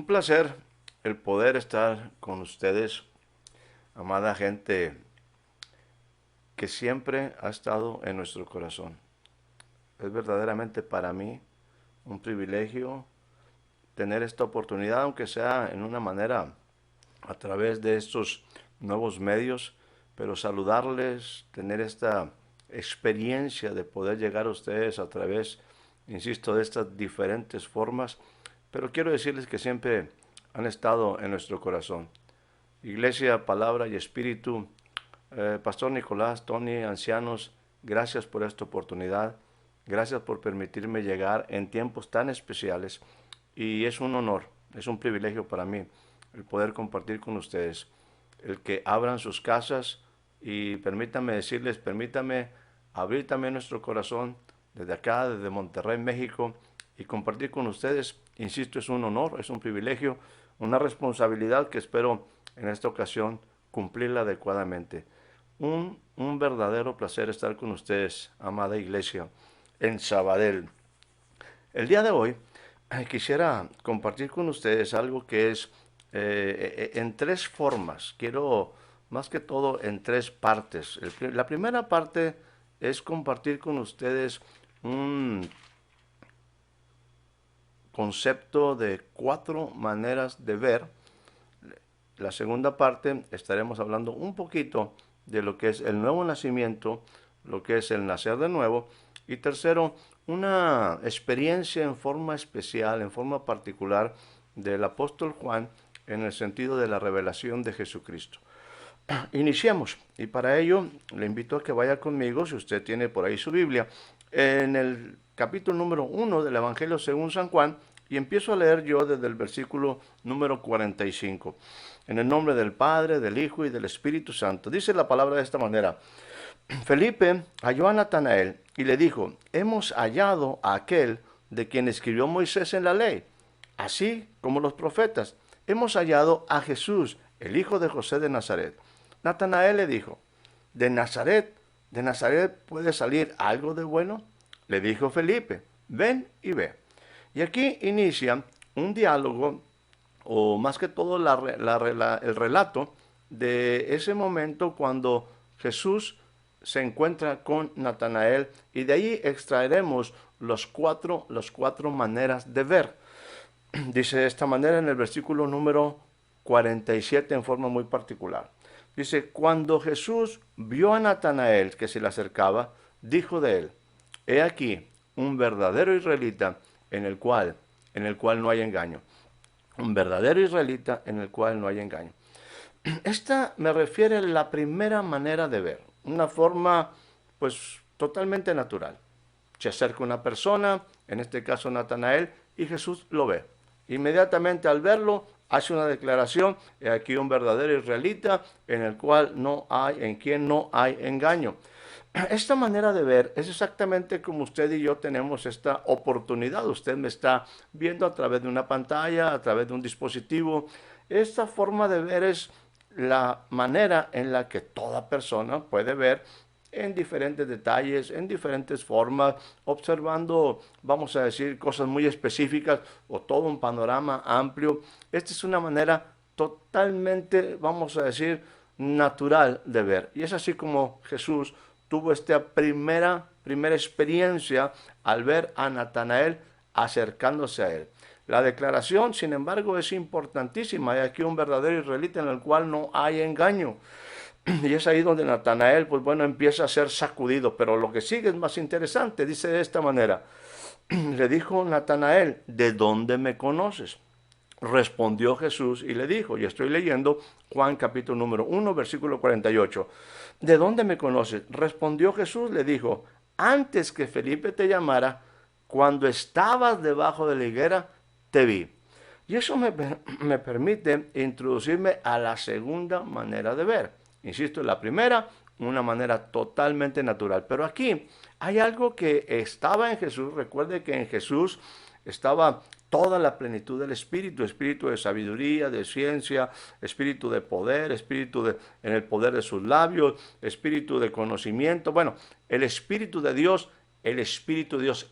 Un placer el poder estar con ustedes, amada gente que siempre ha estado en nuestro corazón. Es verdaderamente para mí un privilegio tener esta oportunidad, aunque sea en una manera a través de estos nuevos medios, pero saludarles, tener esta experiencia de poder llegar a ustedes a través, insisto, de estas diferentes formas, pero quiero decirles que siempre han estado en nuestro corazón. Iglesia, Palabra y Espíritu, Pastor Nicolás, Tony, ancianos, gracias por esta oportunidad, gracias por permitirme llegar en tiempos tan especiales y es un honor, es un privilegio para mí el poder compartir con ustedes, el que abran sus casas y permítanme decirles, permítame abrir también nuestro corazón desde acá, desde Monterrey, México, y compartir con ustedes. Insisto, es un honor, es un privilegio, una responsabilidad que espero en esta ocasión cumplirla adecuadamente. Un verdadero placer estar con ustedes, amada iglesia, en Sabadell. El día de hoy quisiera compartir con ustedes algo que es en tres formas. Quiero más que todo en tres partes. La primera parte es compartir con ustedes un concepto de cuatro maneras de ver. La segunda parte estaremos hablando un poquito de lo que es el nuevo nacimiento, lo que es el nacer de nuevo. Y tercero, una experiencia en forma especial, en forma particular del apóstol Juan en el sentido de la revelación de Jesucristo. Iniciemos y para ello le invito a que vaya conmigo, si usted tiene por ahí su Biblia, en el capítulo número 1 del Evangelio según San Juan y empiezo a leer yo desde el versículo número 45. En el nombre del Padre, del Hijo y del Espíritu Santo. Dice la palabra de esta manera. Felipe halló a Natanael y le dijo, hemos hallado a aquel de quien escribió Moisés en la ley, así como los profetas. Hemos hallado a Jesús, el hijo de José de Nazaret. Natanael le dijo, ¿de Nazaret puede salir algo de bueno? Le dijo Felipe, ven y ve. Y aquí inicia un diálogo, o más que todo el relato de ese momento cuando Jesús se encuentra con Natanael y de ahí extraeremos las cuatro maneras de ver. Dice de esta manera en el versículo número 47 en forma muy particular. Dice, cuando Jesús vio a Natanael que se le acercaba, dijo de él, he aquí un verdadero israelita en el cual no hay engaño. Un verdadero israelita en el cual no hay engaño. Esta me refiere a la primera manera de ver, una forma pues totalmente natural. Se acerca una persona, en este caso Natanael, y Jesús lo ve. Inmediatamente al verlo, hace una declaración, he aquí un verdadero israelita en quien no hay engaño. Esta manera de ver es exactamente como usted y yo tenemos esta oportunidad. Usted me está viendo a través de una pantalla, a través de un dispositivo. Esta forma de ver es la manera en la que toda persona puede ver en diferentes detalles, en diferentes formas, observando, vamos a decir, cosas muy específicas o todo un panorama amplio. Esta es una manera totalmente, vamos a decir, natural de ver. Y es así como Jesús tuvo esta primera experiencia al ver a Natanael acercándose a él. La declaración, sin embargo, es importantísima. Hay aquí un verdadero israelita en el cual no hay engaño. Y es ahí donde Natanael, pues bueno, empieza a ser sacudido. Pero lo que sigue es más interesante. Dice de esta manera. Le dijo Natanael, ¿de dónde me conoces? Respondió Jesús y le dijo, y estoy leyendo Juan capítulo número 1, versículo 48. ¿De dónde me conoces? Respondió Jesús, le dijo, antes que Felipe te llamara, cuando estabas debajo de la higuera, te vi. Y eso me permite introducirme a la segunda manera de ver. Insisto, en la primera, una manera totalmente natural. Pero aquí hay algo que estaba en Jesús. Recuerde que en Jesús estaba toda la plenitud del Espíritu, espíritu de sabiduría, de ciencia, espíritu de poder, en el poder de sus labios, espíritu de conocimiento. Bueno, el Espíritu de Dios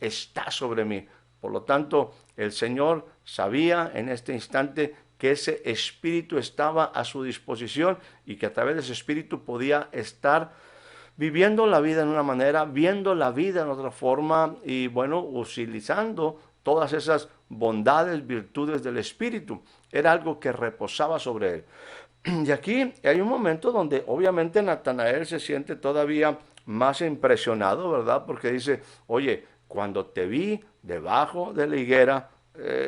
está sobre mí. Por lo tanto, el Señor sabía en este instante que ese espíritu estaba a su disposición y que a través de ese espíritu podía estar viviendo la vida en una manera, viendo la vida en otra forma y bueno, utilizando todas esas bondades, virtudes del espíritu. Era algo que reposaba sobre él. Y aquí hay un momento donde obviamente Natanael se siente todavía más impresionado, ¿verdad? Porque dice, oye, cuando te vi debajo de la higuera,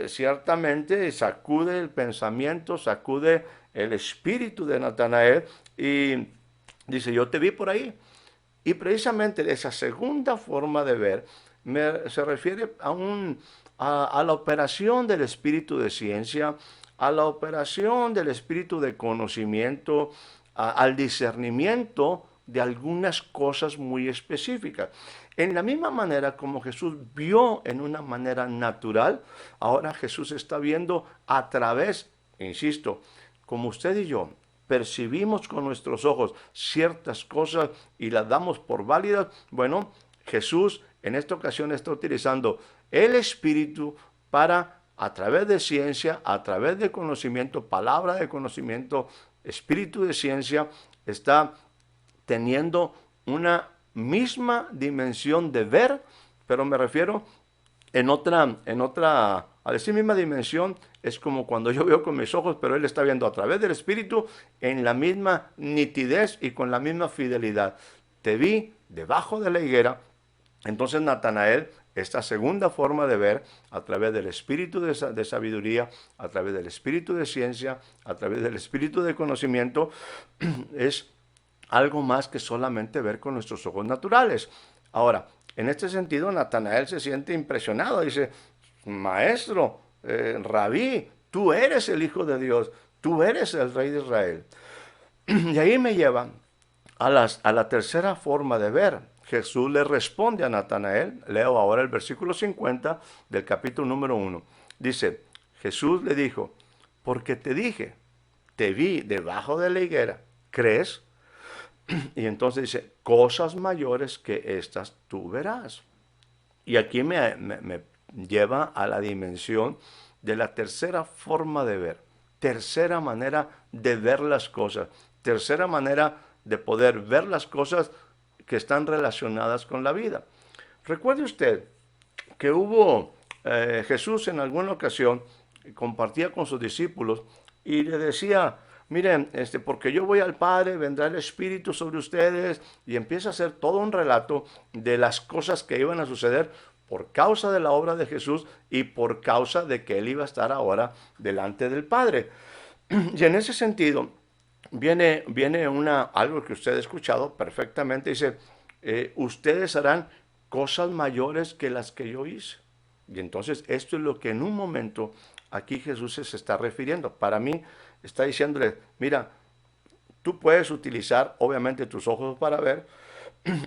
ciertamente sacude el pensamiento, sacude el espíritu de Natanael y dice, yo te vi por ahí. Y precisamente esa segunda forma de ver se refiere a la operación del espíritu de ciencia, a la operación del espíritu de conocimiento, al discernimiento de algunas cosas muy específicas. En la misma manera como Jesús vio en una manera natural, ahora Jesús está viendo a través, insisto, como usted y yo, percibimos con nuestros ojos ciertas cosas y las damos por válidas, bueno, Jesús en esta ocasión está utilizando el Espíritu para, a través de ciencia, a través de conocimiento, palabra de conocimiento, espíritu de ciencia, está teniendo una misma dimensión de ver, pero me refiero a decir misma dimensión, es como cuando yo veo con mis ojos, pero él está viendo a través del Espíritu en la misma nitidez y con la misma fidelidad. Te vi debajo de la higuera. Entonces Natanael, esta segunda forma de ver, a través del espíritu de sabiduría, a través del espíritu de ciencia, a través del espíritu de conocimiento, es algo más que solamente ver con nuestros ojos naturales. Ahora, en este sentido, Natanael se siente impresionado. Dice, maestro, rabí, tú eres el Hijo de Dios, tú eres el Rey de Israel. Y ahí me lleva a la tercera forma de ver. Jesús le responde a Natanael. Leo ahora el versículo 50 del capítulo número 1. Dice, Jesús le dijo, porque te dije, te vi debajo de la higuera, ¿crees? Y entonces dice, cosas mayores que estas tú verás. Y aquí me lleva a la dimensión de la tercera forma de ver, tercera manera de ver las cosas, tercera manera de poder ver las cosas que están relacionadas con la vida. Recuerde usted que hubo Jesús en alguna ocasión compartía con sus discípulos y le decía, miren, porque yo voy al Padre, vendrá el Espíritu sobre ustedes y empieza a hacer todo un relato de las cosas que iban a suceder por causa de la obra de Jesús y por causa de que Él iba a estar ahora delante del Padre. Y en ese sentido, viene algo que usted ha escuchado perfectamente, dice, ustedes harán cosas mayores que las que yo hice. Y entonces esto es lo que en un momento aquí Jesús se está refiriendo. Para mí está diciéndole, mira, tú puedes utilizar obviamente tus ojos para ver,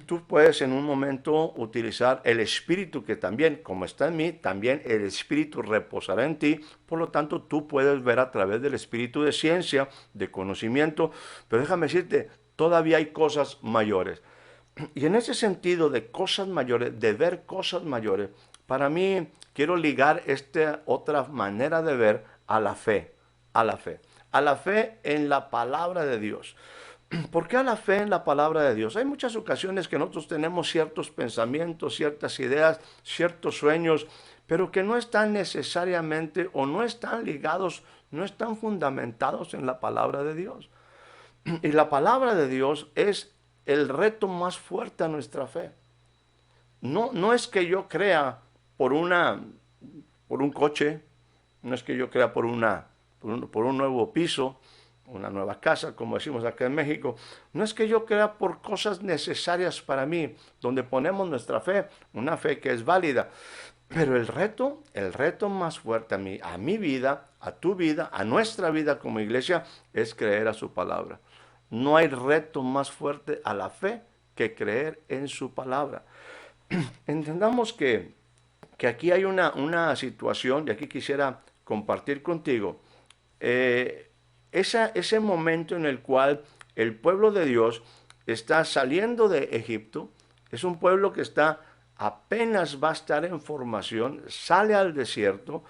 tú puedes en un momento utilizar el Espíritu que también, como está en mí, también el Espíritu reposará en ti. Por lo tanto, tú puedes ver a través del Espíritu de ciencia, de conocimiento. Pero déjame decirte, todavía hay cosas mayores. Y en ese sentido de cosas mayores, de ver cosas mayores, para mí quiero ligar esta otra manera de ver a la fe, a la fe, a la fe en la palabra de Dios. ¿Por qué a la fe en la palabra de Dios? Hay muchas ocasiones que nosotros tenemos ciertos pensamientos, ciertas ideas, ciertos sueños, pero que no están necesariamente o no están ligados, no están fundamentados en la palabra de Dios. Y la palabra de Dios es el reto más fuerte a nuestra fe. No es que yo crea por por un coche, no es que yo crea por un nuevo piso, una nueva casa, como decimos acá en México. No es que yo crea por cosas necesarias para mí, donde ponemos nuestra fe, una fe que es válida. Pero el reto más fuerte a mi vida, a tu vida, a nuestra vida como iglesia, es creer a su palabra. No hay reto más fuerte a la fe que creer en su palabra. Entendamos que aquí hay una situación, y aquí quisiera compartir contigo, ese momento en el cual el pueblo de Dios está saliendo de Egipto, es un pueblo que está apenas va a estar en formación, sale al desierto,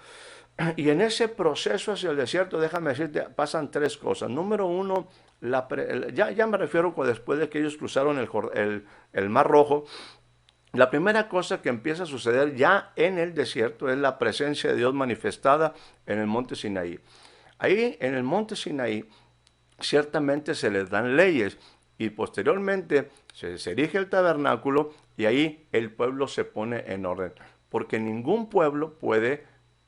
y en ese proceso hacia el desierto, déjame decirte, pasan tres cosas. Número uno, ya me refiero después de que ellos cruzaron el Mar Rojo. La primera cosa que empieza a suceder ya en el desierto es la presencia de Dios manifestada en el monte Sinaí. Ahí en el monte Sinaí ciertamente se les dan leyes y posteriormente se erige el tabernáculo y ahí el pueblo se pone en orden. Porque ningún pueblo,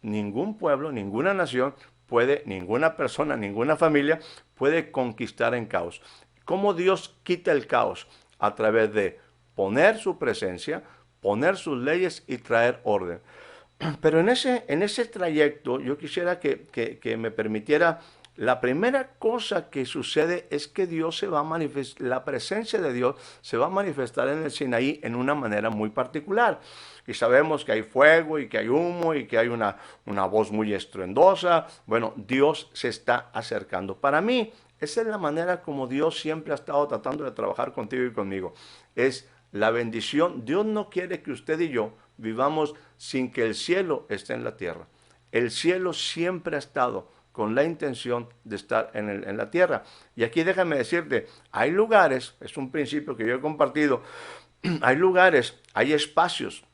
ninguna nación puede, ninguna persona, ninguna familia puede conquistar en caos. ¿Cómo Dios quita el caos? A través de poner su presencia, poner sus leyes y traer orden. Pero en ese trayecto yo quisiera que me permitiera, la primera cosa que sucede es que Dios se va a manifestar, la presencia de Dios se va a manifestar en el Sinaí en una manera muy particular. Y sabemos que hay fuego y que hay humo y que hay una voz muy estruendosa. Bueno, Dios se está acercando. Para mí, esa es la manera como Dios siempre ha estado tratando de trabajar contigo y conmigo. Es la bendición. Dios no quiere que usted y yo vivamos sin que el cielo esté en la tierra. El cielo siempre ha estado con la intención de estar en la tierra. Y aquí déjame decirte, hay lugares, es un principio que yo he compartido, hay lugares, hay espacios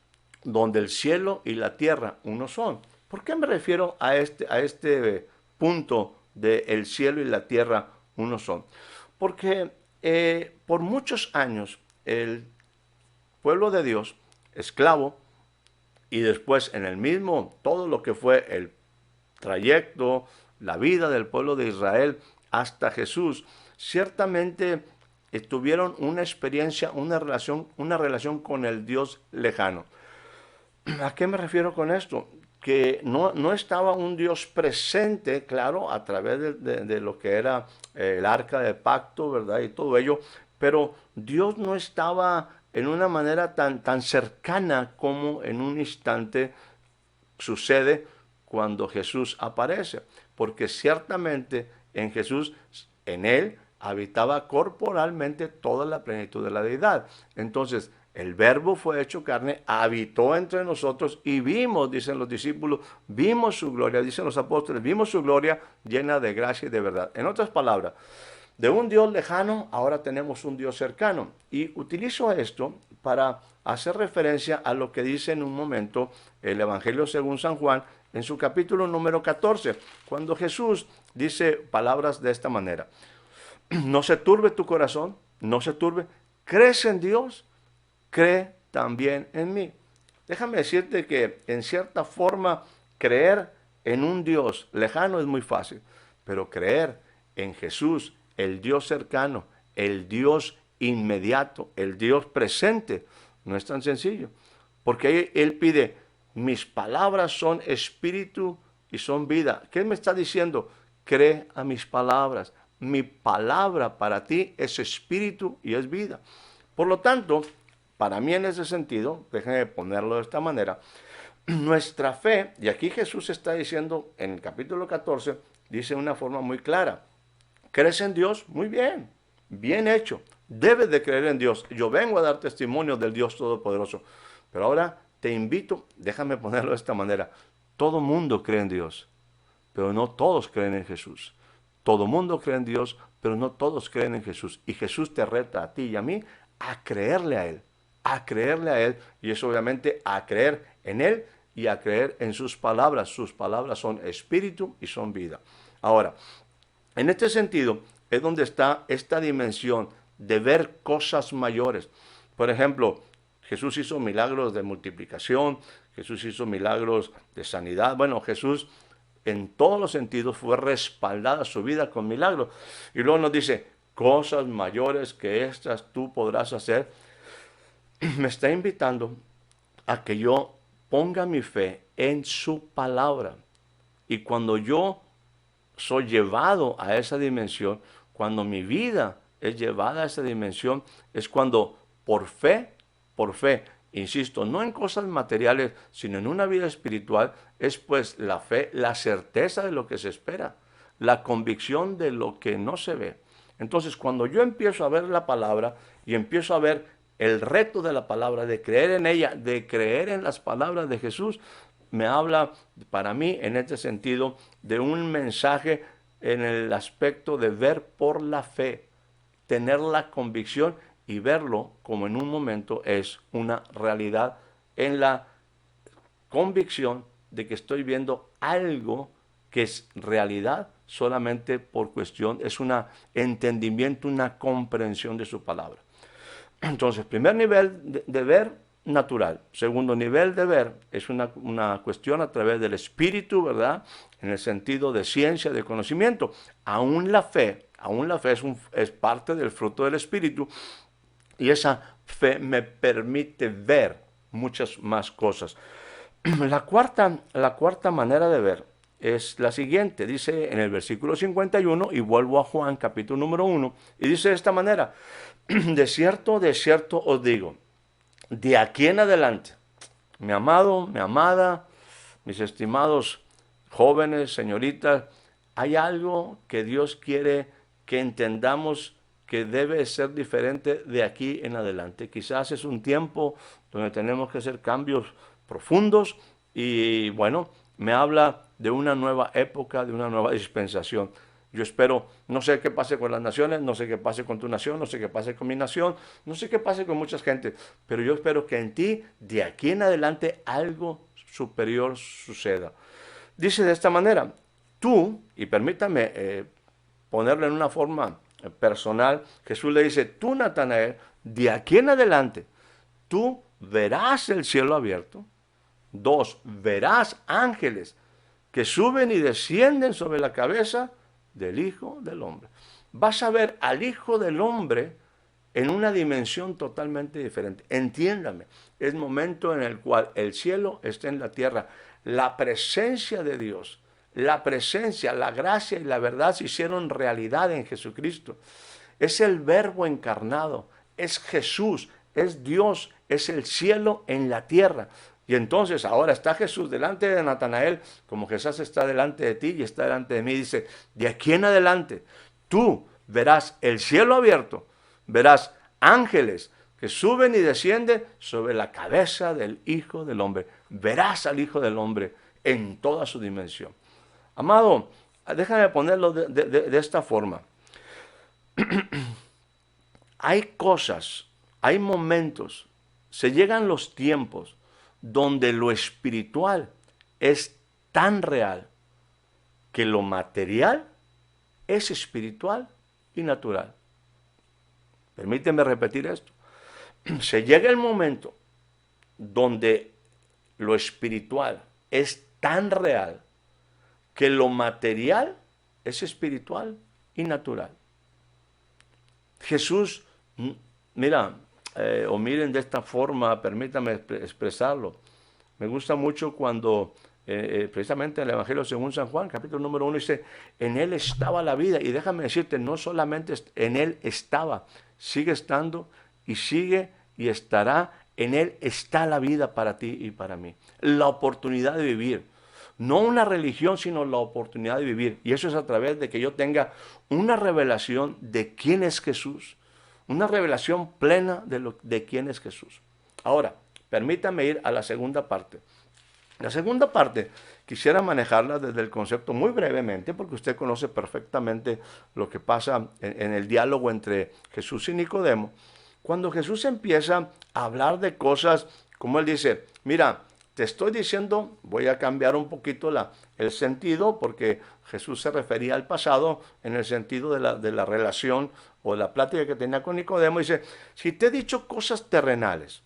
donde el cielo y la tierra uno son. ¿Por qué me refiero a este punto de el cielo y la tierra uno son? Porque por muchos años el pueblo de Dios, esclavo, y después en el mismo, todo lo que fue el trayecto, la vida del pueblo de Israel hasta Jesús, ciertamente tuvieron una experiencia, una relación con el Dios lejano. ¿A qué me refiero con esto? Que no estaba un Dios presente, claro, a través de lo que era el arca de pacto, ¿verdad? Y todo ello, pero Dios no estaba en una manera tan cercana como en un instante sucede cuando Jesús aparece, porque ciertamente en Jesús, en Él, habitaba corporalmente toda la plenitud de la deidad. Entonces, el Verbo fue hecho carne, habitó entre nosotros y vimos, dicen los discípulos, vimos su gloria, dicen los apóstoles, vimos su gloria llena de gracia y de verdad. En otras palabras, de un Dios lejano, ahora tenemos un Dios cercano. Y utilizo esto para hacer referencia a lo que dice en un momento el Evangelio según San Juan, en su capítulo número 14, cuando Jesús dice palabras de esta manera. No se turbe tu corazón, no se turbe. ¿Crees en Dios? Cree también en mí. Déjame decirte que en cierta forma creer en un Dios lejano es muy fácil, pero creer en Jesús, el Dios cercano, el Dios inmediato, el Dios presente, no es tan sencillo. Porque Él pide, mis palabras son espíritu y son vida. ¿Qué me está diciendo? Cree a mis palabras. Mi palabra para ti es espíritu y es vida. Por lo tanto, para mí en ese sentido, déjenme ponerlo de esta manera, nuestra fe, y aquí Jesús está diciendo en el capítulo 14, dice de una forma muy clara, ¿crees en Dios? Muy bien, bien hecho. Debes de creer en Dios. Yo vengo a dar testimonio del Dios Todopoderoso. Pero ahora te invito, déjame ponerlo de esta manera. Todo mundo cree en Dios, pero no todos creen en Jesús. Todo mundo cree en Dios, pero no todos creen en Jesús. Y Jesús te reta a ti y a mí a creerle a Él. A creerle a Él. Y eso obviamente a creer en Él y a creer en sus palabras. Sus palabras son espíritu y son vida. Ahora, en este sentido es donde está esta dimensión de ver cosas mayores. Por ejemplo, Jesús hizo milagros de multiplicación, Jesús hizo milagros de sanidad. Bueno, Jesús en todos los sentidos fue respaldada su vida con milagros. Y luego nos dice, cosas mayores que estas tú podrás hacer. Me está invitando a que yo ponga mi fe en su palabra. Y cuando yo soy llevado a esa dimensión, cuando mi vida es llevada a esa dimensión, es cuando por fe, insisto, no en cosas materiales, sino en una vida espiritual, es pues la fe, la certeza de lo que se espera, la convicción de lo que no se ve. Entonces, cuando yo empiezo a ver la palabra y empiezo a ver el reto de la palabra, de creer en ella, de creer en las palabras de Jesús, me habla para mí en este sentido de un mensaje en el aspecto de ver por la fe, tener la convicción y verlo como en un momento es una realidad en la convicción de que estoy viendo algo que es realidad solamente por cuestión, es un entendimiento, una comprensión de su palabra. Entonces, primer nivel de ver, natural. Segundo nivel de ver es una cuestión a través del espíritu, ¿verdad? En el sentido de ciencia, de conocimiento. Aún la fe es parte del fruto del espíritu y esa fe me permite ver muchas más cosas. La cuarta manera de ver es la siguiente, dice en el versículo 51, y vuelvo a Juan capítulo número 1, y dice de esta manera, de cierto os digo, de aquí en adelante, mi amado, mi amada, mis estimados jóvenes, señoritas, hay algo que Dios quiere que entendamos que debe ser diferente de aquí en adelante. Quizás es un tiempo donde tenemos que hacer cambios profundos y bueno, me habla de una nueva época, de una nueva dispensación. Yo espero, no sé qué pase con las naciones, no sé qué pase con tu nación, no sé qué pase con mi nación, no sé qué pase con mucha gente, pero yo espero que en ti, de aquí en adelante, algo superior suceda. Dice de esta manera, tú, y permítame ponerlo en una forma personal, Jesús le dice, tú Natanael, de aquí en adelante, tú verás el cielo abierto. Dos, verás ángeles que suben y descienden sobre la cabeza del Hijo del Hombre. Vas a ver al Hijo del Hombre en una dimensión totalmente diferente. Entiéndame, es momento en el cual el cielo está en la tierra. La presencia de Dios, la presencia, la gracia y la verdad se hicieron realidad en Jesucristo. Es el Verbo encarnado, es Jesús, es Dios, es el cielo en la tierra. Y entonces ahora está Jesús delante de Natanael, como Jesús está delante de ti y está delante de mí. Dice, de aquí en adelante, tú verás el cielo abierto, verás ángeles que suben y descienden sobre la cabeza del Hijo del Hombre. Verás al Hijo del Hombre en toda su dimensión. Amado, déjame ponerlo de esta forma. Hay cosas, hay momentos, se llegan los tiempos donde lo espiritual es tan real que lo material es espiritual y natural. Permíteme repetir esto. Se llega el momento donde lo espiritual es tan real que lo material es espiritual y natural. Jesús, mira, o miren de esta forma, permítame expresarlo. Me gusta mucho cuando precisamente en el Evangelio según San Juan, capítulo número 1, dice, en Él estaba la vida. Y déjame decirte, no solamente en Él estaba, sigue estando y sigue y estará. En Él está la vida para ti y para mí. La oportunidad de vivir. No una religión, sino la oportunidad de vivir. Y eso es a través de que yo tenga una revelación de quién es Jesús. Una revelación plena de quién es Jesús. Ahora, permítame ir a la segunda parte. La segunda parte quisiera manejarla desde el concepto muy brevemente, porque usted conoce perfectamente lo que pasa en el diálogo entre Jesús y Nicodemo. Cuando Jesús empieza a hablar de cosas, como él dice, mira, te estoy diciendo, voy a cambiar un poquito el sentido, porque Jesús se refería al pasado en el sentido de la relación o la plática que tenía con Nicodemo. Dice, si te he dicho cosas terrenales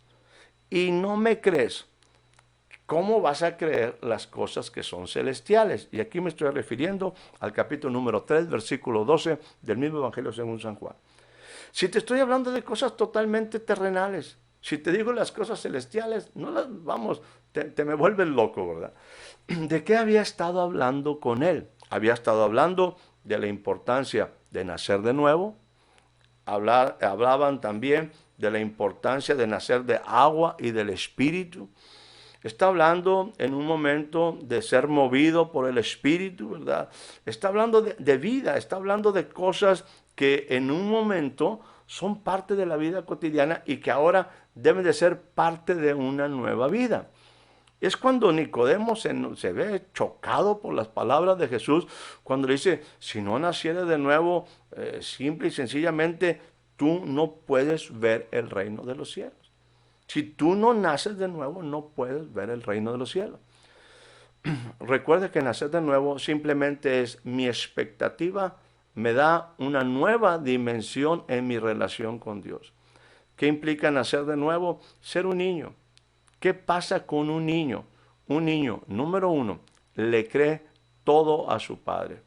y no me crees, ¿cómo vas a creer las cosas que son celestiales? Y aquí me estoy refiriendo al capítulo número 3, versículo 12 del mismo Evangelio según San Juan. Si te estoy hablando de cosas totalmente terrenales, si te digo las cosas celestiales, no las vamos, te me vuelves loco, ¿verdad? ¿De qué había estado hablando con él? Había estado hablando de la importancia de nacer de nuevo. Hablaban también de la importancia de nacer de agua y del Espíritu. Está hablando en un momento de ser movido por el Espíritu, ¿verdad? Está hablando de vida, está hablando de cosas que en un momento son parte de la vida cotidiana y que ahora deben de ser parte de una nueva vida. Es cuando Nicodemo se ve chocado por las palabras de Jesús, cuando le dice, si no nacieres de nuevo, simple y sencillamente, tú no puedes ver el reino de los cielos. Si tú no naces de nuevo, no puedes ver el reino de los cielos. Recuerde que nacer de nuevo simplemente es mi expectativa, me da una nueva dimensión en mi relación con Dios. ¿Qué implica nacer de nuevo? Ser un niño. ¿Qué pasa con un niño? Un niño, número uno, le cree todo a su padre.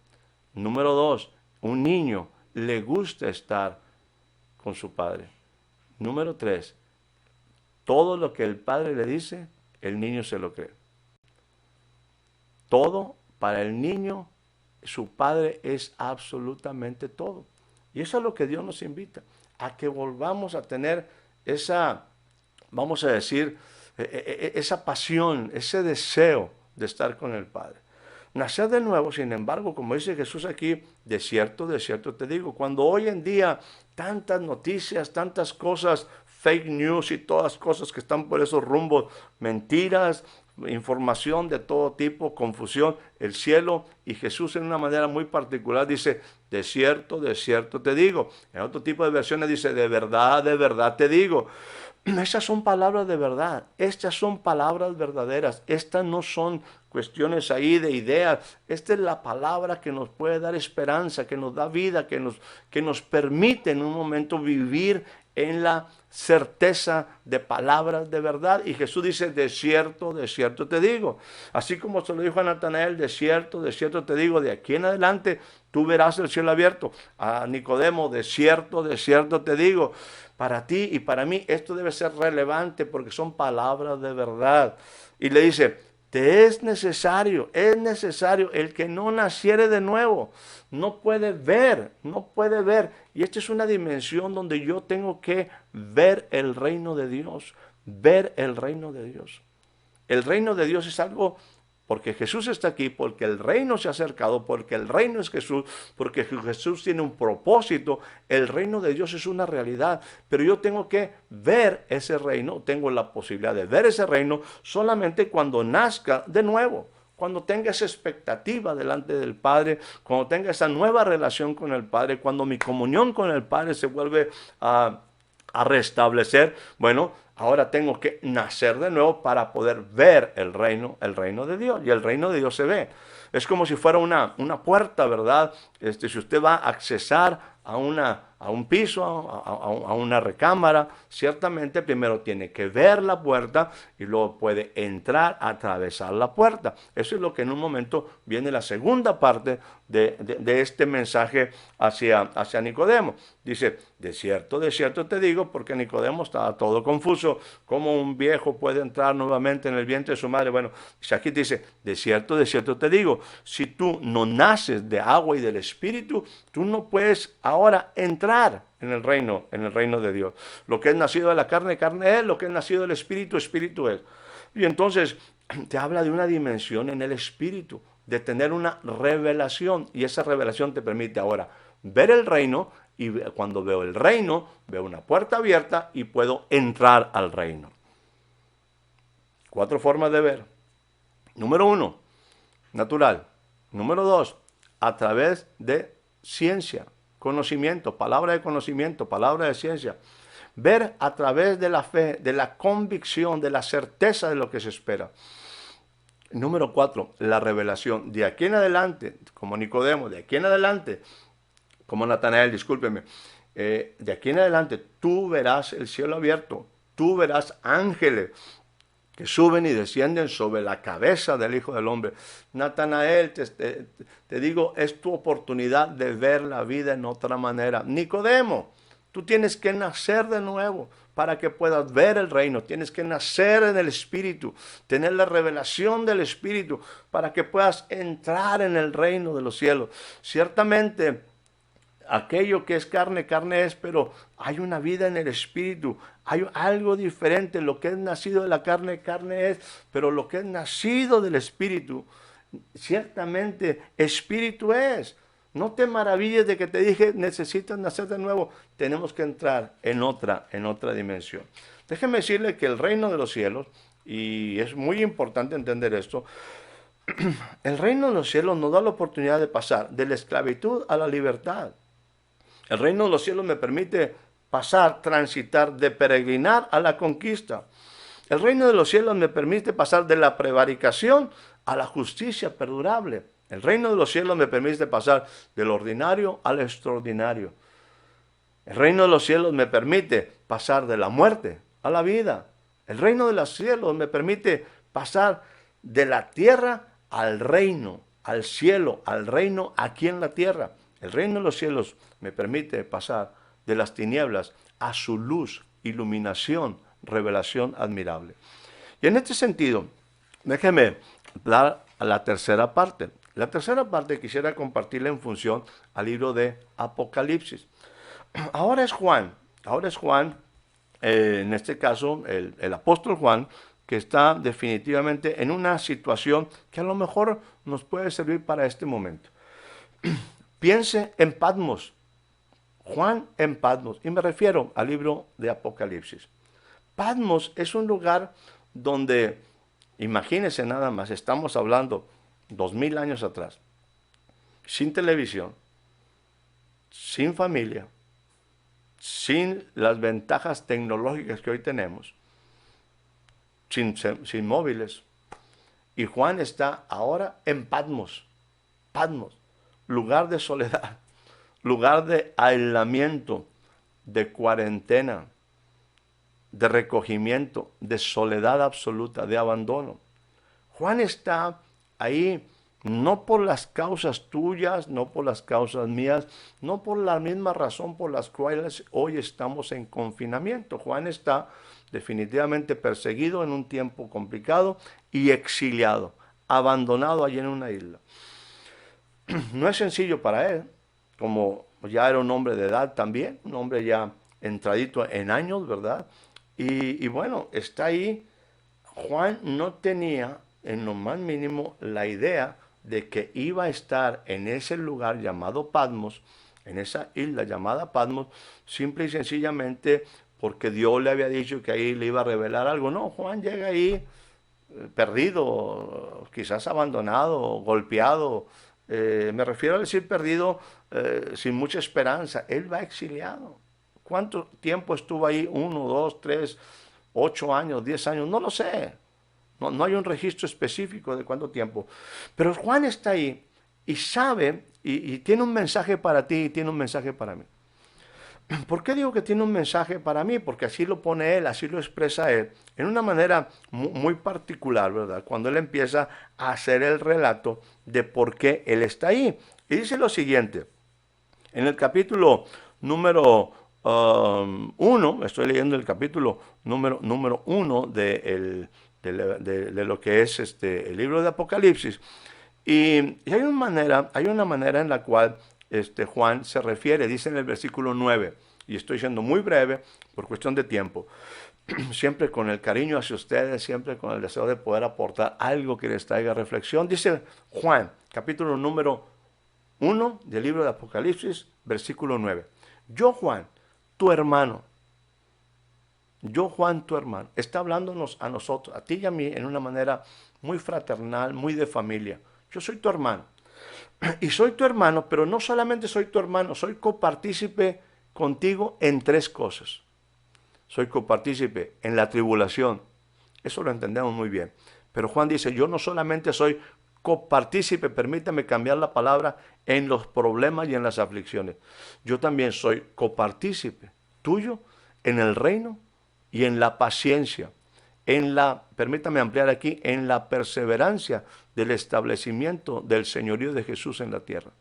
Número dos, un niño le gusta estar con su padre. Número tres, todo lo que el padre le dice, el niño se lo cree. Todo para el niño, su padre es absolutamente todo. Y eso es lo que Dios nos invita, a que volvamos a tener esa, vamos a decir, esa pasión, ese deseo de estar con el Padre. Nacer de nuevo, sin embargo, como dice Jesús aquí, de cierto te digo, cuando hoy en día tantas noticias, tantas cosas, fake news y todas cosas que están por esos rumbos, mentiras, información de todo tipo, confusión, el cielo y Jesús en una manera muy particular dice, de cierto te digo. En otro tipo de versiones dice, de verdad te digo. Esas son palabras de verdad, estas son palabras verdaderas, estas no son cuestiones ahí de ideas, esta es la palabra que nos puede dar esperanza, que nos da vida, que nos permite en un momento vivir en la certeza de palabras de verdad. Y Jesús dice, de cierto te digo. Así como se lo dijo a Natanael, de cierto te digo, de aquí en adelante tú verás el cielo abierto. A Nicodemo, de cierto te digo. Para ti y para mí esto debe ser relevante porque son palabras de verdad. Y le dice, te es necesario, el que no naciere de nuevo, no puede ver. Y esta es una dimensión donde yo tengo que ver el reino de Dios, El reino de Dios es algo, porque Jesús está aquí, porque el reino se ha acercado, porque el reino es Jesús, porque Jesús tiene un propósito, el reino de Dios es una realidad, pero yo tengo que ver ese reino, tengo la posibilidad de ver ese reino solamente cuando nazca de nuevo, cuando tenga esa expectativa delante del Padre, cuando tenga esa nueva relación con el Padre, cuando mi comunión con el Padre se vuelve a restablecer. Bueno, ahora tengo que nacer de nuevo para poder ver el reino de Dios. Y el reino de Dios se ve. Es como si fuera una puerta, ¿verdad? Si usted va a accesar a un piso, a una recámara, ciertamente primero tiene que ver la puerta y luego puede entrar, atravesar la puerta. Eso es lo que en un momento viene la segunda parte de este mensaje hacia Nicodemo. Dice, de cierto te digo, porque Nicodemo estaba todo confuso. ¿Cómo un viejo puede entrar nuevamente en el vientre de su madre? Bueno, aquí dice, de cierto te digo, si tú no naces de agua y del Espíritu, tú no puedes ahora entrar en el reino de Dios. Lo que es nacido de la carne es, lo que es nacido del Espíritu es. Y entonces te habla de una dimensión en el Espíritu, de tener una revelación, y esa revelación te permite ahora ver el reino, y cuando veo el reino, veo una puerta abierta y puedo entrar al reino. 4 formas de ver. Número 1, natural. Número 2, a través de ciencia, conocimiento, palabra de conocimiento, palabra de ciencia. Ver a través de la fe, de la convicción, de la certeza de lo que se espera. Número 4, la revelación. De aquí en adelante, como Nicodemo, de aquí en adelante, como Natanael, discúlpeme, de aquí en adelante tú verás el cielo abierto, tú verás ángeles que suben y descienden sobre la cabeza del Hijo del Hombre. Natanael, te digo, es tu oportunidad de ver la vida en otra manera. Nicodemo, tú tienes que nacer de nuevo para que puedas ver el reino. Tienes que nacer en el Espíritu, tener la revelación del Espíritu para que puedas entrar en el reino de los cielos. Ciertamente, aquello que es carne es, pero hay una vida en el Espíritu, hay algo diferente. Lo que es nacido de la carne es, pero lo que es nacido del Espíritu, ciertamente Espíritu es. No te maravilles de que te dije, necesitas nacer de nuevo. Tenemos que entrar en otra dimensión. Déjeme decirle que el reino de los cielos, y es muy importante entender esto, el reino de los cielos nos da la oportunidad de pasar de la esclavitud a la libertad. El reino de los cielos me permite pasar, transitar, de peregrinar a la conquista. El reino de los cielos me permite pasar de la prevaricación a la justicia perdurable. El reino de los cielos me permite pasar del ordinario al extraordinario. El reino de los cielos me permite pasar de la muerte a la vida. El reino de los cielos me permite pasar de la tierra al reino, al cielo, al reino aquí en la tierra. El reino de los cielos me permite pasar de las tinieblas a su luz, iluminación, revelación admirable. Y en este sentido, déjeme dar a la tercera parte. La tercera parte quisiera compartirla en función al libro de Apocalipsis. Ahora es Juan, en este caso el apóstol Juan, que está definitivamente en una situación que a lo mejor nos puede servir para este momento. Piense en Patmos, Juan en Patmos, y me refiero al libro de Apocalipsis. Patmos es un lugar donde, imagínense nada más, estamos hablando 2000 años atrás, sin televisión, sin familia, sin las ventajas tecnológicas que hoy tenemos, sin móviles. Y Juan está ahora en Patmos, lugar de soledad, lugar de aislamiento, de cuarentena, de recogimiento, de soledad absoluta, de abandono. Juan está ahí no por las causas tuyas, no por las causas mías, no por la misma razón por las cuales hoy estamos en confinamiento. Juan está definitivamente perseguido en un tiempo complicado y exiliado, abandonado allí en una isla. No es sencillo para él, como ya era un hombre de edad también, un hombre ya entradito en años, ¿verdad? Y bueno, está ahí. Juan no tenía en lo más mínimo la idea de que iba a estar en ese lugar llamado Patmos, en esa isla llamada Patmos, simple y sencillamente porque Dios le había dicho que ahí le iba a revelar algo. No, Juan llega ahí perdido, quizás abandonado, golpeado. Me refiero a decir perdido sin mucha esperanza. Él va exiliado. ¿Cuánto tiempo estuvo ahí? 1, 2, 3, 8 años, 10 años, no lo sé. No hay un registro específico de cuánto tiempo. Pero Juan está ahí y sabe, y tiene un mensaje para ti y tiene un mensaje para mí. ¿Por qué digo que tiene un mensaje para mí? Porque así lo pone él, así lo expresa él, en una manera muy particular, ¿verdad? Cuando él empieza a hacer el relato de por qué él está ahí. Y dice lo siguiente, en el capítulo número 1, estoy leyendo el capítulo número 1 de lo que es el libro de Apocalipsis, y hay una manera en la cual Juan se refiere, dice en el versículo 9, y estoy siendo muy breve por cuestión de tiempo, siempre con el cariño hacia ustedes, siempre con el deseo de poder aportar algo que les traiga reflexión. Dice Juan, capítulo número 1 del libro de Apocalipsis, versículo 9. Yo, Juan, tu hermano, tu hermano, está hablándonos a nosotros, a ti y a mí, en una manera muy fraternal, muy de familia. Yo soy tu hermano. Y soy tu hermano, pero no solamente soy tu hermano, soy copartícipe contigo en 3 cosas. Soy copartícipe en la tribulación. Eso lo entendemos muy bien. Pero Juan dice, yo no solamente soy copartícipe, permítame cambiar la palabra, en los problemas y en las aflicciones. Yo también soy copartícipe tuyo en el reino y en la paciencia, permítame ampliar aquí, en la perseverancia del establecimiento del señorío de Jesús en la tierra,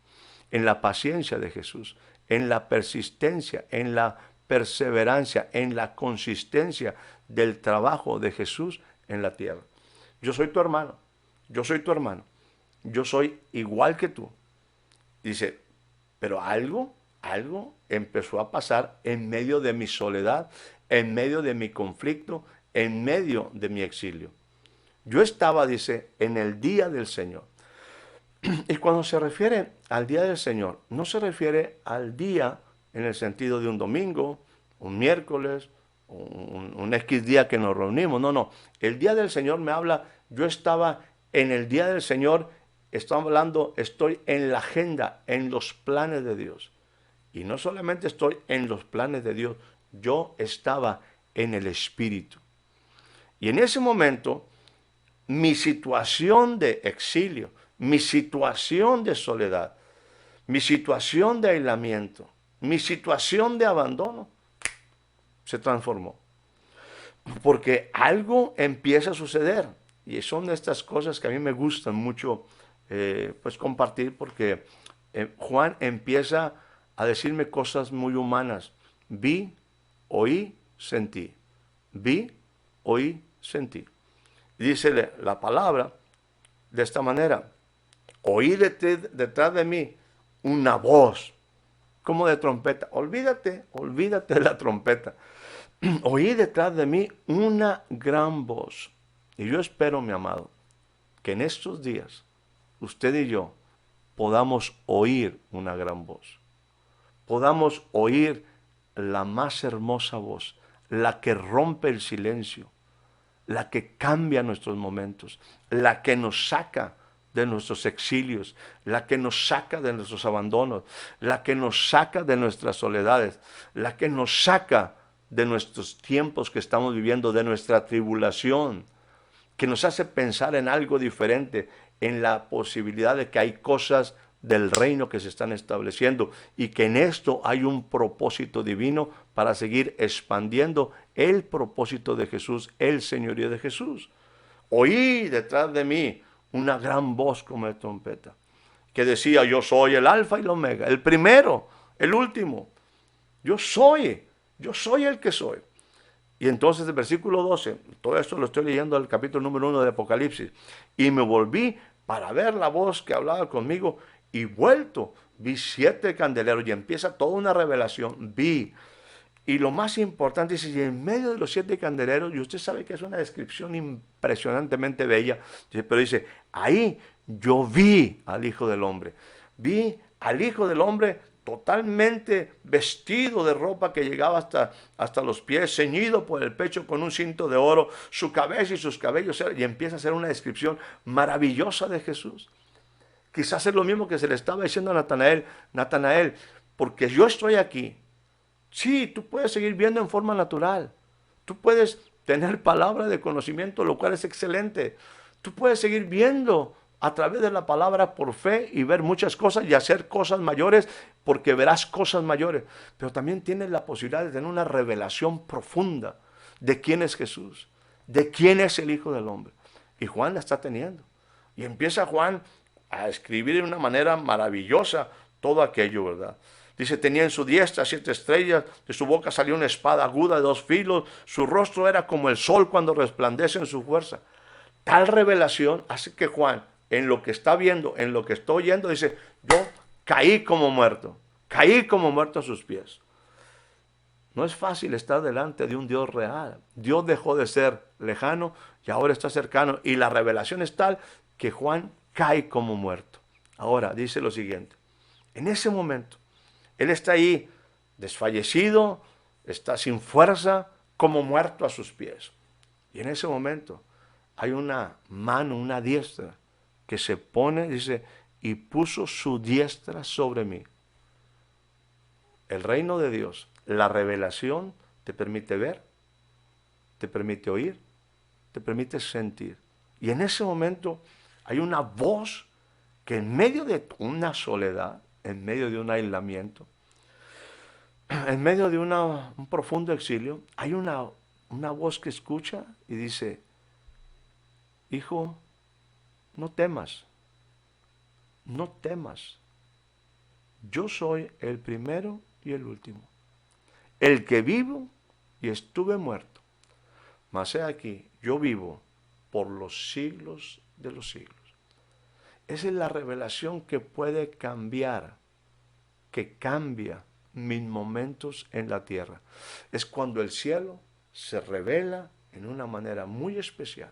en la paciencia de Jesús, en la persistencia, en la perseverancia, en la consistencia del trabajo de Jesús en la tierra. Yo soy tu hermano, yo soy tu hermano, yo soy igual que tú. Dice, pero algo empezó a pasar en medio de mi soledad, en medio de mi conflicto, en medio de mi exilio. Yo estaba, dice, en el día del Señor. Y cuando se refiere al día del Señor, no se refiere al día en el sentido de un domingo, un miércoles, un X día que nos reunimos. No, no. El día del Señor me habla, yo estaba en el día del Señor, estoy hablando, estoy en la agenda, en los planes de Dios. Y no solamente estoy en los planes de Dios, yo estaba en el Espíritu. Y en ese momento, mi situación de exilio, mi situación de soledad, mi situación de aislamiento, mi situación de abandono, se transformó. Porque algo empieza a suceder. Y son de estas cosas que a mí me gustan mucho pues compartir porque Juan empieza a decirme cosas muy humanas. Vi, oí, sentí. Vi, oí, sentí. Dícele la palabra de esta manera. Oí detrás de mí una voz como de trompeta. Olvídate, olvídate de la trompeta. Oí detrás de mí una gran voz. Y yo espero, mi amado, que en estos días usted y yo podamos oír una gran voz. Podamos oír la más hermosa voz, la que rompe el silencio, la que cambia nuestros momentos, la que nos saca de nuestros exilios, la que nos saca de nuestros abandonos, la que nos saca de nuestras soledades, la que nos saca de nuestros tiempos que estamos viviendo, de nuestra tribulación, que nos hace pensar en algo diferente, en la posibilidad de que hay cosas del reino que se están estableciendo y que en esto hay un propósito divino para seguir expandiendo el propósito de Jesús, el señorío de Jesús. Oí detrás de mí una gran voz como de trompeta que decía: yo soy el alfa y el omega, el primero, el último. Yo soy el que soy. Y entonces el versículo 12, todo esto lo estoy leyendo del capítulo número 1 de Apocalipsis, y me volví para ver la voz que hablaba conmigo, y vuelto, vi 7 candeleros, y empieza toda una revelación, y lo más importante es que en medio de los 7 candeleros, y usted sabe que es una descripción impresionantemente bella, pero dice, ahí yo vi al Hijo del Hombre, vi al Hijo del Hombre totalmente vestido de ropa que llegaba hasta los pies, ceñido por el pecho con un cinto de oro, su cabeza y sus cabellos, y empieza a hacer una descripción maravillosa de Jesús. Quizás es lo mismo que se le estaba diciendo a Natanael, Natanael, porque yo estoy aquí. Sí, tú puedes seguir viendo en forma natural. Tú puedes tener palabra de conocimiento, lo cual es excelente. Tú puedes seguir viendo a través de la palabra por fe y ver muchas cosas y hacer cosas mayores porque verás cosas mayores. Pero también tienes la posibilidad de tener una revelación profunda de quién es Jesús, de quién es el Hijo del Hombre. Y Juan la está teniendo. Y empieza Juan a escribir de una manera maravillosa todo aquello, ¿verdad? Dice, tenía en su diestra 7 estrellas, de su boca salió una espada aguda de 2 filos, su rostro era como el sol cuando resplandece en su fuerza. Tal revelación hace que Juan, en lo que está viendo, en lo que está oyendo, dice, yo caí como muerto a sus pies. No es fácil estar delante de un Dios real. Dios dejó de ser lejano y ahora está cercano. Y la revelación es tal que Juan cae como muerto. Ahora dice lo siguiente. En ese momento, él está ahí desfallecido, está sin fuerza, como muerto a sus pies. Y en ese momento hay una mano, una diestra, que se pone, dice, y puso su diestra sobre mí. El reino de Dios, la revelación te permite ver, te permite oír, te permite sentir. Y en ese momento hay una voz que en medio de una soledad, en medio de un aislamiento, en medio de un profundo exilio, hay una voz que escucha y dice, hijo, no temas, no temas. Yo soy el primero y el último, el que vivo y estuve muerto. Mas he aquí, yo vivo por los siglos de los siglos. Esa es la revelación que puede cambiar, que cambia mis momentos en la tierra. Es cuando el cielo se revela en una manera muy especial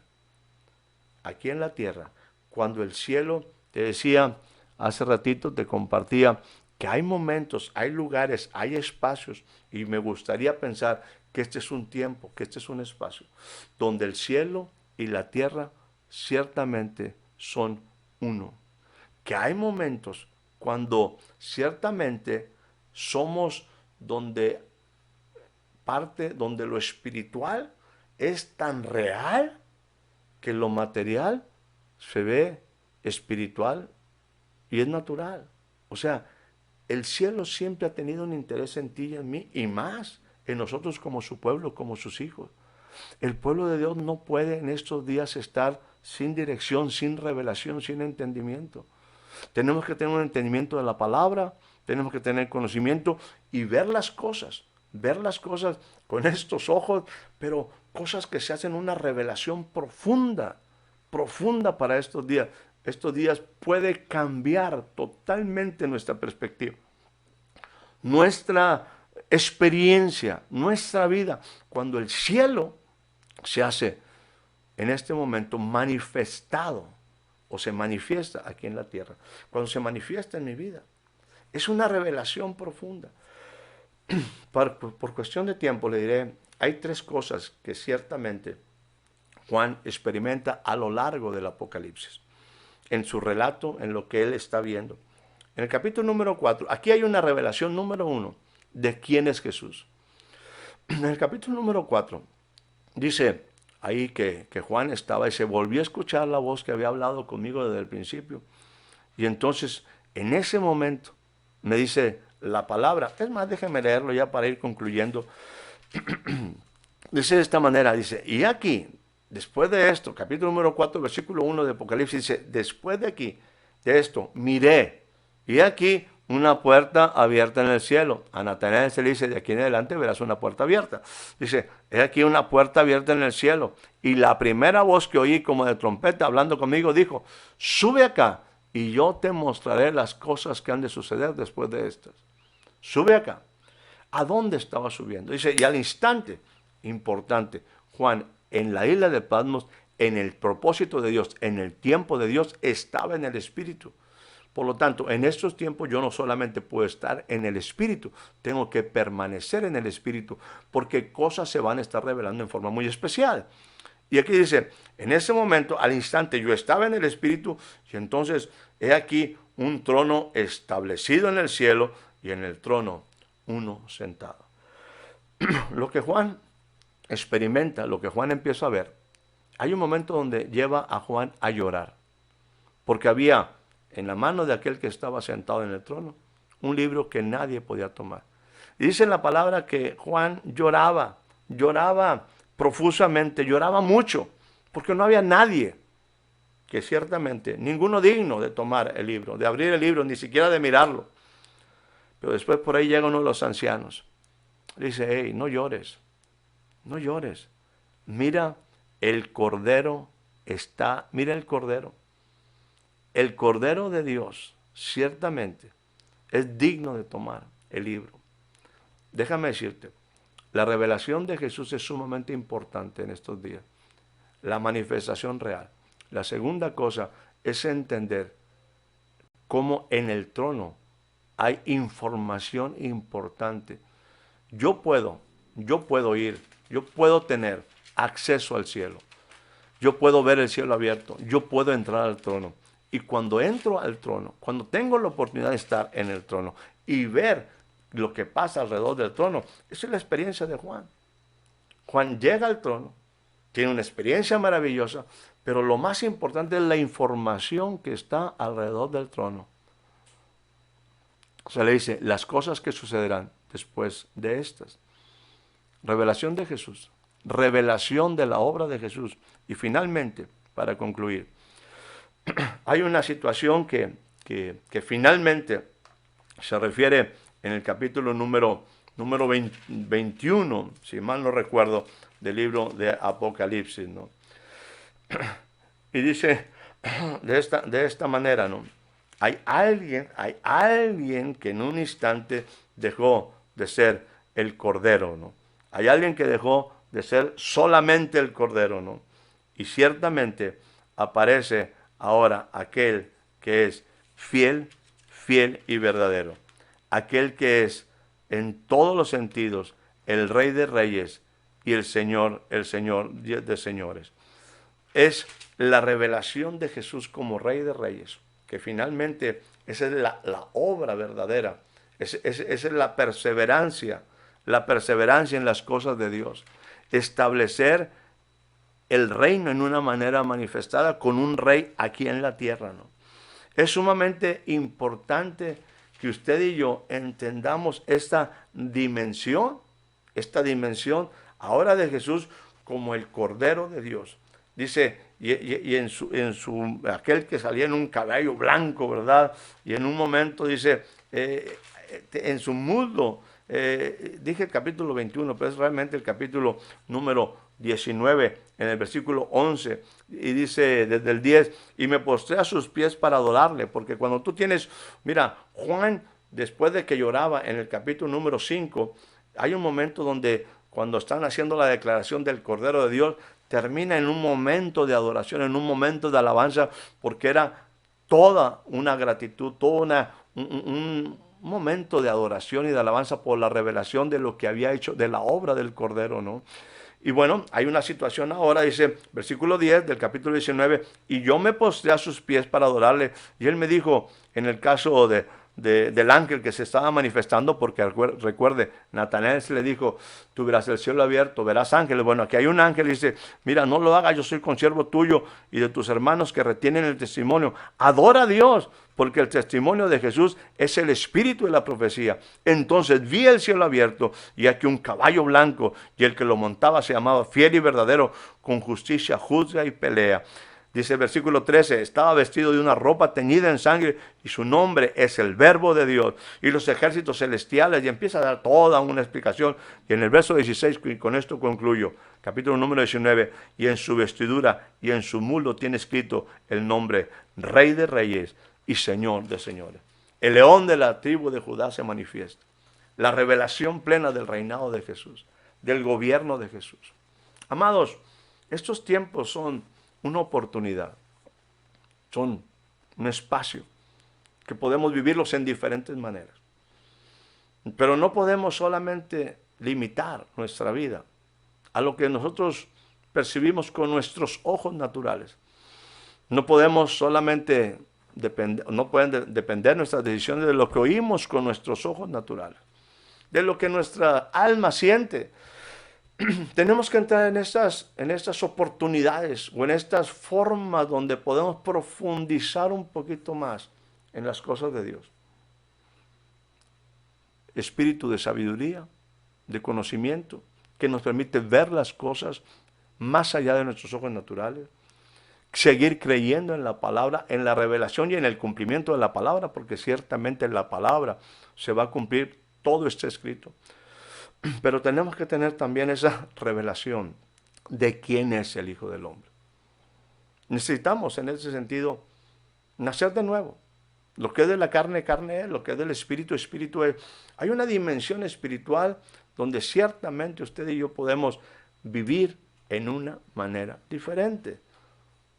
aquí en la tierra, cuando el cielo te decía hace ratito, te compartía que hay momentos, hay lugares, hay espacios, y me gustaría pensar que este es un tiempo, que este es un espacio, donde el cielo y la tierra ciertamente son uno. Que hay momentos cuando ciertamente somos donde donde lo espiritual es tan real que lo material se ve espiritual y es natural. O sea, el cielo siempre ha tenido un interés en ti y en mí, y más en nosotros como su pueblo, como sus hijos. El pueblo de Dios no puede en estos días estar sin dirección, sin revelación, sin entendimiento. Tenemos que tener un entendimiento de la palabra, tenemos que tener conocimiento y ver las cosas con estos ojos, pero cosas que se hacen una revelación profunda, profunda para estos días. Estos días puede cambiar totalmente nuestra perspectiva, nuestra experiencia, nuestra vida, cuando el cielo se hace en este momento manifestado o se manifiesta aquí en la tierra, cuando se manifiesta en mi vida. Es una revelación profunda. Por cuestión de tiempo le diré, hay tres cosas que ciertamente Juan experimenta a lo largo del Apocalipsis, en su relato, en lo que él está viendo. En el capítulo número 4, aquí hay una revelación número 1 de quién es Jesús. En el capítulo número 4 dice ahí que Juan estaba y se volvió a escuchar la voz que había hablado conmigo desde el principio. Y entonces, en ese momento, me dice la palabra, es más, déjeme leerlo ya para ir concluyendo. Dice de esta manera, dice, y aquí, después de esto, capítulo número 4, versículo 1 de Apocalipsis, dice, después de aquí, de esto, miré, y aquí una puerta abierta en el cielo. A Natanael se le dice, de aquí en adelante verás una puerta abierta. Dice, he aquí una puerta abierta en el cielo. Y la primera voz que oí como de trompeta hablando conmigo dijo, sube acá y yo te mostraré las cosas que han de suceder después de estas. Sube acá. ¿A dónde estaba subiendo? Dice, y al instante, importante, Juan, en la isla de Patmos, en el propósito de Dios, en el tiempo de Dios, estaba en el Espíritu. Por lo tanto, en estos tiempos yo no solamente puedo estar en el Espíritu, tengo que permanecer en el Espíritu, porque cosas se van a estar revelando en forma muy especial. Y aquí dice, en ese momento, al instante, yo estaba en el Espíritu, y entonces he aquí un trono establecido en el cielo, y en el trono uno sentado. Lo que Juan experimenta, lo que Juan empieza a ver, hay un momento donde lleva a Juan a llorar, porque había en la mano de aquel que estaba sentado en el trono un libro que nadie podía tomar. Y dice en la palabra que Juan lloraba profusamente, lloraba mucho, porque no había nadie, que ciertamente, ninguno digno de tomar el libro, de abrir el libro, ni siquiera de mirarlo. Pero después por ahí llega uno de los ancianos. Dice, hey, no llores, no llores. Mira, el Cordero está, mira el Cordero. El Cordero de Dios, ciertamente, es digno de tomar el libro. Déjame decirte, la revelación de Jesús es sumamente importante en estos días. La manifestación real. La segunda cosa es entender cómo en el trono hay información importante. Yo puedo ir, yo puedo tener acceso al cielo. Yo puedo ver el cielo abierto, yo puedo entrar al trono. Y cuando entro al trono, cuando tengo la oportunidad de estar en el trono y ver lo que pasa alrededor del trono, esa es la experiencia de Juan. Juan llega al trono, tiene una experiencia maravillosa, pero lo más importante es la información que está alrededor del trono. Se le dice las cosas que sucederán después de estas. Revelación de Jesús, revelación de la obra de Jesús. Y finalmente, para concluir, hay una situación que finalmente se refiere en el capítulo número 21, si mal no recuerdo, del libro de Apocalipsis, ¿no? Y dice de esta manera, ¿no? Hay alguien que en un instante dejó de ser el Cordero, ¿no? Hay alguien que dejó de ser solamente el Cordero, ¿no? Y ciertamente aparece ahora aquel que es fiel, fiel y verdadero. Aquel que es en todos los sentidos el Rey de Reyes y el Señor de señores. Es la revelación de Jesús como Rey de Reyes, que finalmente esa es la obra verdadera, esa es la perseverancia en las cosas de Dios. Establecer el reino en una manera manifestada con un rey aquí en la tierra, ¿no? Es sumamente importante que usted y yo entendamos esta dimensión ahora de Jesús como el Cordero de Dios. Dice, y aquel que salía en un caballo blanco, ¿verdad? Y en un momento dice, en su muslo, dije el capítulo 21, pero es realmente el capítulo número 19, en el versículo 11, y dice desde el 10, y me postré a sus pies para adorarle, porque cuando tú tienes, mira, Juan, después de que lloraba en el capítulo número 5, hay un momento donde cuando están haciendo la declaración del Cordero de Dios, termina en un momento de adoración, en un momento de alabanza, porque era toda una gratitud, un momento de adoración y de alabanza por la revelación de lo que había hecho, de la obra del Cordero, ¿no? Y bueno, hay una situación ahora, dice, versículo 10 del capítulo 19, y yo me postré a sus pies para adorarle. Y él me dijo, en el caso del ángel que se estaba manifestando, porque recuerde, Natanael le dijo, tú verás el cielo abierto, verás ángeles. Bueno, aquí hay un ángel y dice, mira, no lo hagas, yo soy consiervo tuyo y de tus hermanos que retienen el testimonio. Adora a Dios, porque el testimonio de Jesús es el espíritu de la profecía. Entonces vi el cielo abierto y aquí un caballo blanco, y el que lo montaba se llamaba Fiel y Verdadero, con justicia juzga y pelea. Dice el versículo 13, estaba vestido de una ropa teñida en sangre y su nombre es el Verbo de Dios y los ejércitos celestiales, y empieza a dar toda una explicación. Y en el verso 16, y con esto concluyo, capítulo número 19, y en su vestidura y en su muslo tiene escrito el nombre Rey de Reyes y Señor de señores. El león de la tribu de Judá se manifiesta. La revelación plena del reinado de Jesús, del gobierno de Jesús. Amados, estos tiempos son una oportunidad, son un espacio que podemos vivirlos en diferentes maneras. Pero no podemos solamente limitar nuestra vida a lo que nosotros percibimos con nuestros ojos naturales. No podemos solamente no pueden depender nuestras decisiones de lo que oímos con nuestros ojos naturales, de lo que nuestra alma siente. Tenemos que entrar en estas oportunidades o en estas formas donde podemos profundizar un poquito más en las cosas de Dios. Espíritu de sabiduría, de conocimiento, que nos permite ver las cosas más allá de nuestros ojos naturales. Seguir creyendo en la palabra, en la revelación y en el cumplimiento de la palabra, porque ciertamente en la palabra se va a cumplir, todo está escrito. Pero tenemos que tener también esa revelación de quién es el Hijo del Hombre. Necesitamos en ese sentido nacer de nuevo. Lo que es de la carne, carne es, lo que es del espíritu, espíritu es. Hay una dimensión espiritual donde ciertamente usted y yo podemos vivir en una manera diferente,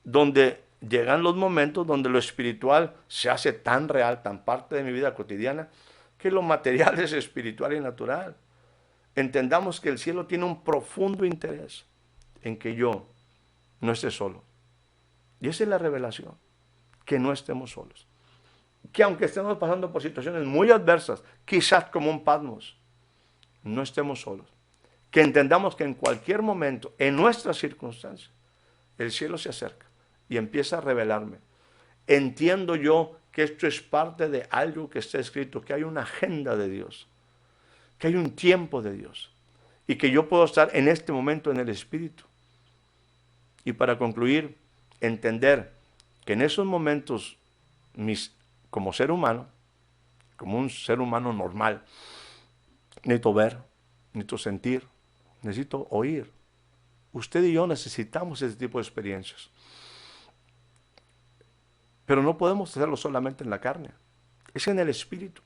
donde llegan los momentos donde lo espiritual se hace tan real, tan parte de mi vida cotidiana, que lo material es espiritual y natural. Entendamos que el cielo tiene un profundo interés en que yo no esté solo. Y esa es la revelación, que no estemos solos. Que aunque estemos pasando por situaciones muy adversas, quizás como un Patmos, no estemos solos. Que entendamos que en cualquier momento, en nuestras circunstancias, el cielo se acerca y empieza a revelarme. Entiendo yo que esto es parte de algo que está escrito, que hay una agenda de Dios, que hay un tiempo de Dios y que yo puedo estar en este momento en el Espíritu. Y para concluir, entender que en esos momentos, como ser humano, como un ser humano normal, necesito ver, necesito sentir, necesito oír. Usted y yo necesitamos ese tipo de experiencias. Pero no podemos hacerlo solamente en la carne, es en el Espíritu.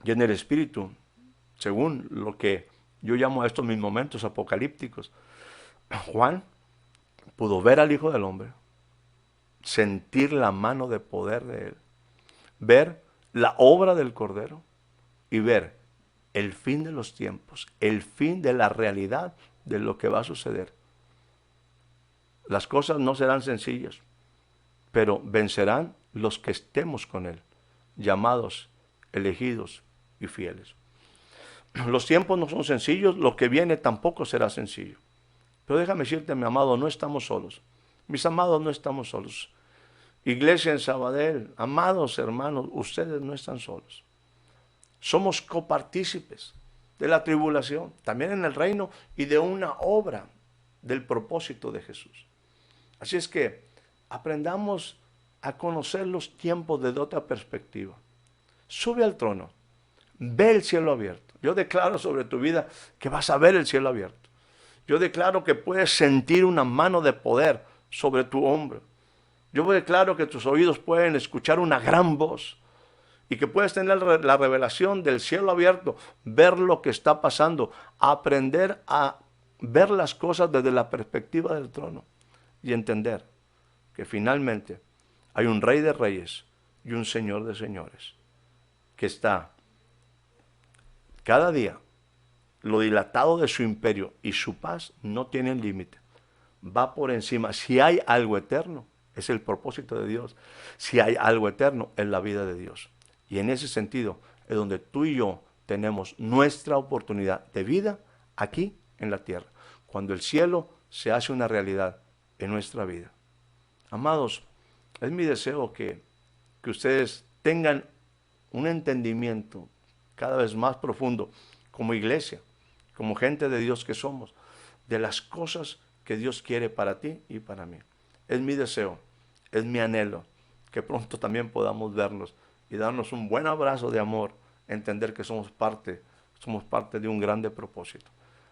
Y en el Espíritu, según lo que yo llamo a estos mis momentos apocalípticos, Juan pudo ver al Hijo del Hombre, sentir la mano de poder de Él, ver la obra del Cordero y ver el fin de los tiempos, el fin de la realidad de lo que va a suceder. Las cosas no serán sencillas, pero vencerán los que estemos con Él, llamados, elegidos y fieles. Los tiempos no son sencillos, lo que viene tampoco será sencillo. Pero déjame decirte, mi amado, no estamos solos. Mis amados, no estamos solos. Iglesia en Sabadell, amados hermanos, ustedes no están solos. Somos copartícipes de la tribulación, también en el reino y de una obra del propósito de Jesús. Así es que aprendamos a conocer los tiempos desde otra perspectiva. Sube al trono, ve el cielo abierto. Yo declaro sobre tu vida que vas a ver el cielo abierto. Yo declaro que puedes sentir una mano de poder sobre tu hombro. Yo declaro que tus oídos pueden escuchar una gran voz y que puedes tener la revelación del cielo abierto, ver lo que está pasando, aprender a ver las cosas desde la perspectiva del trono y entender que finalmente hay un Rey de Reyes y un Señor de Señores que está cada día. Lo dilatado de su imperio y su paz no tienen límite. Va por encima. Si hay algo eterno, es el propósito de Dios. Si hay algo eterno, es la vida de Dios. Y en ese sentido es donde tú y yo tenemos nuestra oportunidad de vida aquí en la tierra. Cuando el cielo se hace una realidad en nuestra vida. Amados, es mi deseo que ustedes tengan un entendimiento cada vez más profundo como iglesia, como gente de Dios que somos, de las cosas que Dios quiere para ti y para mí. Es mi deseo, es mi anhelo, que pronto también podamos vernos y darnos un buen abrazo de amor, entender que somos parte de un grande propósito.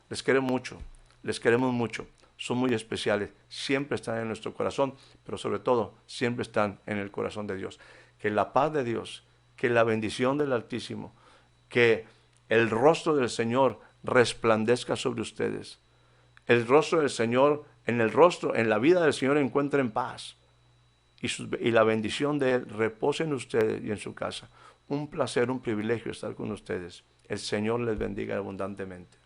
Les quiero mucho, les queremos mucho, son muy especiales, siempre están en nuestro corazón, pero sobre todo siempre están en el corazón de Dios. Que la paz de Dios, que la bendición del Altísimo, que el rostro del Señor resplandezca sobre ustedes. El rostro del Señor, en la vida del Señor encuentren paz. Y la bendición de Él repose en ustedes y en su casa. Un placer, un privilegio estar con ustedes. El Señor les bendiga abundantemente.